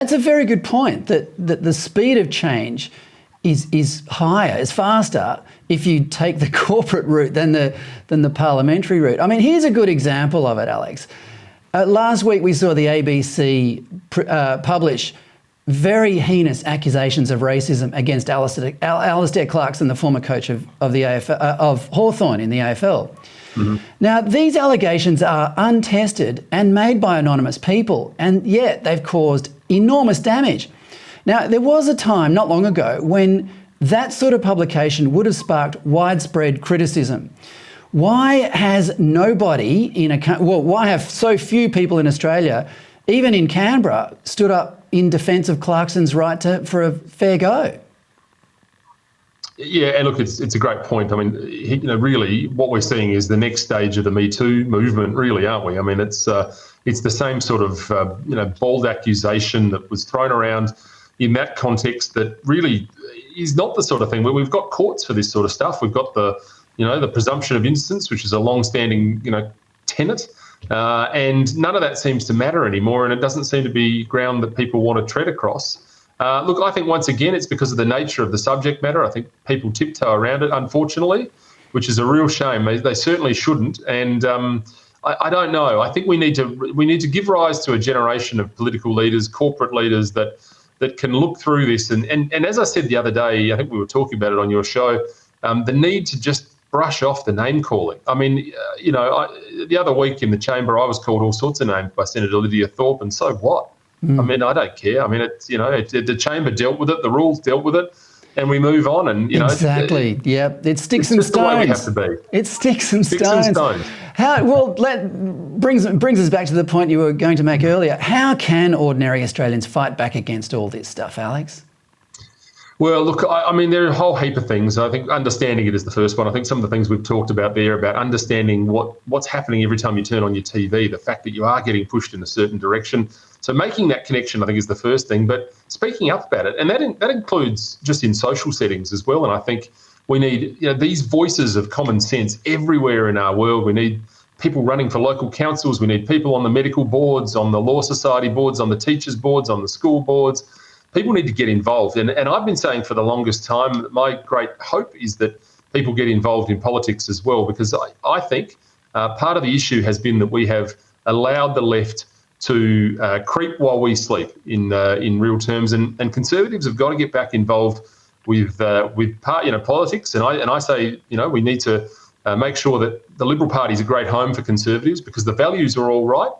It's a very good point that the speed of change is higher, is faster if you take the corporate route than the parliamentary route. I mean, here's a good example of it, Alex. Last week we saw the ABC publish very heinous accusations of racism against Alistair Clarkson, the former coach of Hawthorn in the AFL. Mm-hmm. Now, these allegations are untested and made by anonymous people, and yet they've caused enormous damage. Now, there was a time not long ago when that sort of publication would have sparked widespread criticism. Why has nobody why have so few people in Australia, even in Canberra, stood up in defence of Clarkson's right for a fair go? Yeah, and look, it's a great point. I mean, really, what we're seeing is the next stage of the Me Too movement, really, aren't we? I mean, it's the same sort of bold accusation that was thrown around in that context that really is not the sort of thing where we've got courts for this sort of stuff. We've got the presumption of innocence, which is a long-standing tenet, and none of that seems to matter anymore, and it doesn't seem to be ground that people want to tread across. Look, I think once again it's because of the nature of the subject matter. I think people tiptoe around it, unfortunately, which is a real shame. They certainly shouldn't, and I don't know. I think we need to give rise to a generation of political leaders, corporate leaders that can look through this. And as I said the other day, I think we were talking about it on your show, the need to just brush off the name calling. I mean, the other week in the chamber, I was called all sorts of names by Senator Lydia Thorpe, and so what? I mean, I don't care. I mean, the chamber dealt with it, the rules dealt with it, and we move on. And exactly, it sticks and stones. The way we have to be. It sticks and stones. Brings us back to the point you were going to make earlier. How can ordinary Australians fight back against all this stuff, Alex? Well, look, I mean, there are a whole heap of things. I think understanding it is the first one. I think some of the things we've talked about there about understanding what's happening every time you turn on your TV, the fact that you are getting pushed in a certain direction. So making that connection, I think, is the first thing. But speaking up about it, and that includes just in social settings as well. And I think we need these voices of common sense everywhere in our world. We need people running for local councils. We need people on the medical boards, on the law society boards, on the teachers' boards, on the school boards. People need to get involved. And I've been saying for the longest time, my great hope is that people get involved in politics as well, because I think part of the issue has been that we have allowed the left to creep while we sleep in real terms. And Conservatives have got to get back involved with politics. And I say, we need to make sure that the Liberal Party is a great home for Conservatives, because the values are all right.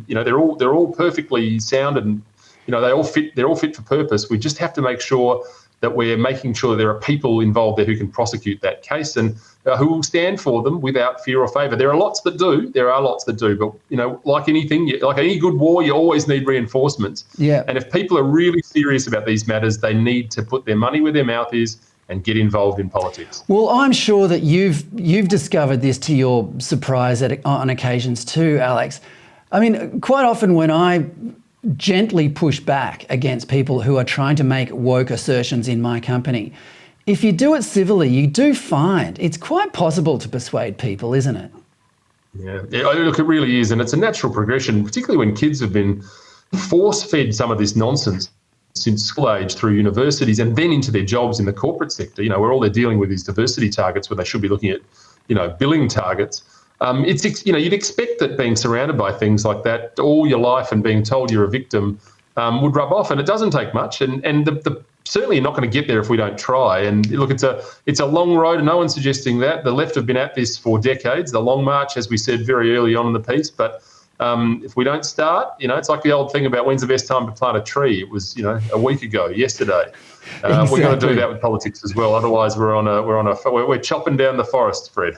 They're all perfectly sound, and they're all fit for purpose. We just have to make sure that we're making sure there are people involved there who can prosecute that case and who will stand for them without fear or favour. There are lots that do. But like anything, like any good war, you always need reinforcements. Yeah. And if people are really serious about these matters, they need to put their money where their mouth is and get involved in politics. Well, I'm sure that you've discovered this to your surprise on occasions too, Alex. I mean, quite often when I gently push back against people who are trying to make woke assertions in my company, if you do it civilly, you do find it's quite possible to persuade people, isn't it? Yeah, look, it really is. And it's a natural progression, particularly when kids have been force-fed some of this nonsense since school age through universities and then into their jobs in the corporate sector, where all they're dealing with is diversity targets, where they should be looking at, billing targets. You'd expect that being surrounded by things like that all your life and being told you're a victim would rub off, and it doesn't take much. And certainly you're not going to get there if we don't try. And look, it's a long road, and no one's suggesting that. The left have been at this for decades, the long march, as we said very early on in the piece. But if we don't start, it's like the old thing about when's the best time to plant a tree. It was, a week ago, yesterday. Exactly. We've got to do that with politics as well. Otherwise, we're chopping down the forest, Fred.